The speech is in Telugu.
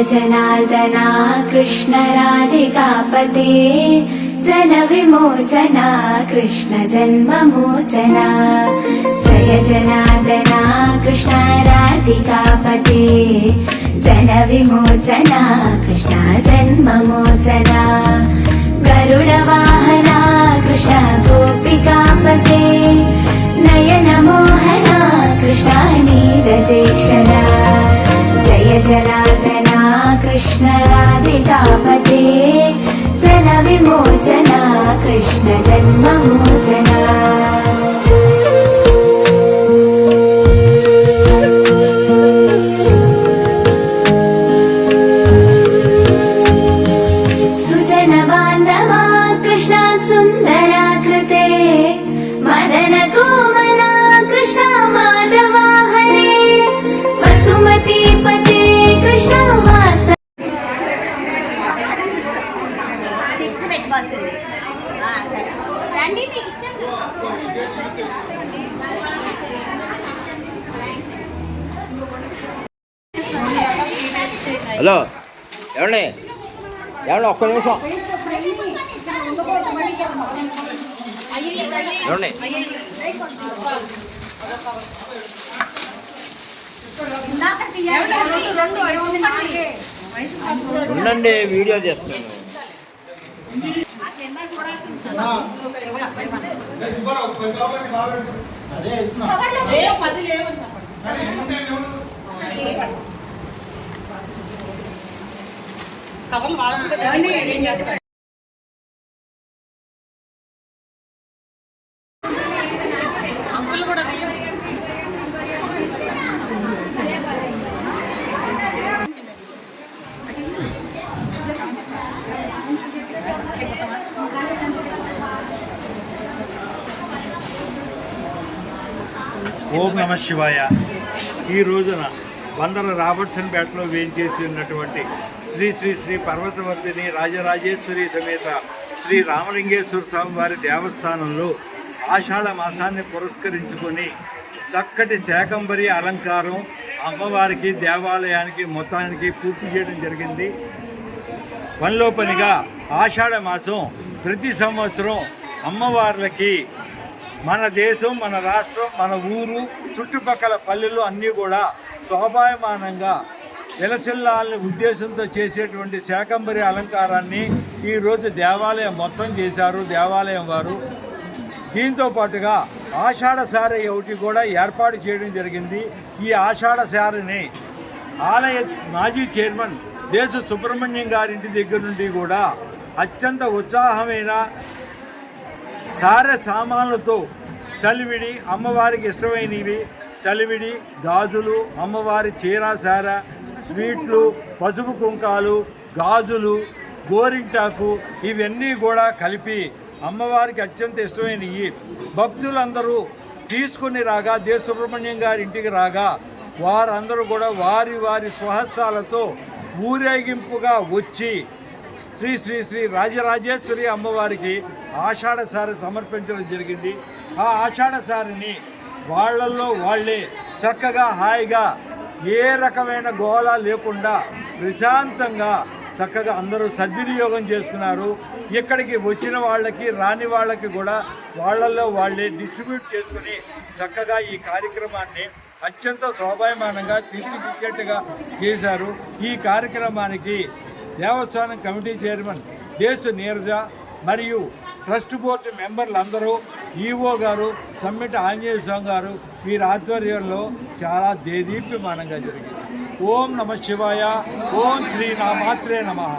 जनार्दना कृष्ण राधिकापते जन विमोचना कृष्ण जन्ममोचना। जय जनार्दना कृष्ण राधिकापते जन विमोचना कृष्ण जन्ममोचना। गरुडवाहना कृष्ण गोपिकापते नयन मोहना कृष्ण नीरजेक्षणा। जय जनार्दना कृष्ण राधिकापते जन विमोचना कृष्ण जन्ममोचना। सुजन बान्धवा कृष्ण सुन्दराकृते मदन कोमला कृष्ण माधवा हरे वसुमती पते कृष्ण वास। హలో ఏమండి ఏమండి ఒక్క నిమిషం ఏమండి ఉండండి వీడియో చేస్తున్నాను. ఓం నమ శివాయ. ఈ రోజున బందర రాబర్ట్సన్ పేటలో వేయించేసి ఉన్నటువంటి శ్రీ శ్రీ శ్రీ పర్వతవర్తిని రాజరాజేశ్వరి సమేత శ్రీ రామలింగేశ్వర స్వామి వారి దేవస్థానంలో ఆషాఢ మాసాన్ని పురస్కరించుకొని చక్కటి శాకంబరి అలంకారం అమ్మవారికి దేవాలయానికి మొత్తానికి పూర్తి చేయడం జరిగింది. పనిలో పనిగా ఆషాఢ మాసం ప్రతి సంవత్సరం అమ్మవార్లకి మన దేశం, మన రాష్ట్రం, మన ఊరు, చుట్టుపక్కల పల్లెలు అన్నీ కూడా శోభాయమానంగా వెలసిల్లాలని ఉద్దేశంతో చేసేటువంటి శాకంబరి అలంకారాన్ని ఈరోజు దేవాలయం మొత్తం చేశారు దేవాలయం వారు. దీంతో పాటుగా ఆషాఢ సారి ఒకటి కూడా ఏర్పాటు చేయడం జరిగింది. ఈ ఆషాఢ సారిని ఆలయ మాజీ చైర్మన్ దేశ సుబ్రహ్మణ్యం గారింటి దగ్గర నుండి కూడా అత్యంత ఉత్సాహమైన సారె సామాన్లతో చలివిడి, అమ్మవారికి ఇష్టమైనవి చలివిడి, గాజులు, అమ్మవారి చీరాసార, స్వీట్లు, పసుపు కుంకాలు, గాజులు, గోరింటాకు ఇవన్నీ కూడా కలిపి అమ్మవారికి అత్యంత ఇష్టమైనవి భక్తులందరూ తీసుకుని రాగా, దేశ సుబ్రహ్మణ్యం గారి ఇంటికి రాగా వారందరూ కూడా వారి వారి స్వహస్తాలతో ఊరేగింపుగా వచ్చి శ్రీ శ్రీ శ్రీ రాజరాజేశ్వరి అమ్మవారికి ఆషాఢ సారి సమర్పించడం జరిగింది. ఆ ఆషాఢ సారిని వాళ్ళల్లో వాళ్ళే చక్కగా హాయిగా ఏ రకమైన గోళ లేకుండా ప్రశాంతంగా చక్కగా అందరూ సద్వినియోగం చేసుకున్నారు. ఇక్కడికి వచ్చిన వాళ్ళకి రాని వాళ్ళకి కూడా వాళ్ళల్లో వాళ్ళే డిస్ట్రిబ్యూట్ చేసుకుని చక్కగా ఈ కార్యక్రమాన్ని అత్యంత శోభాయమానంగా తీర్చిదిద్దేట్టుగా చేశారు. ఈ కార్యక్రమానికి దేవస్థానం కమిటీ చైర్మన్ దేశ నీరజ మరియు ట్రస్ట్ బోర్డు మెంబర్లందరూ, ఈఓ గారు, సమ్మిట్ ఆంజనేయ స్వామి గారు వీరి ఆధ్వర్యంలో చాలా దేదీప్యమానంగా జరిగింది. ఓం నమ శివాయ. ఓం శ్రీ మాత్రే నమః.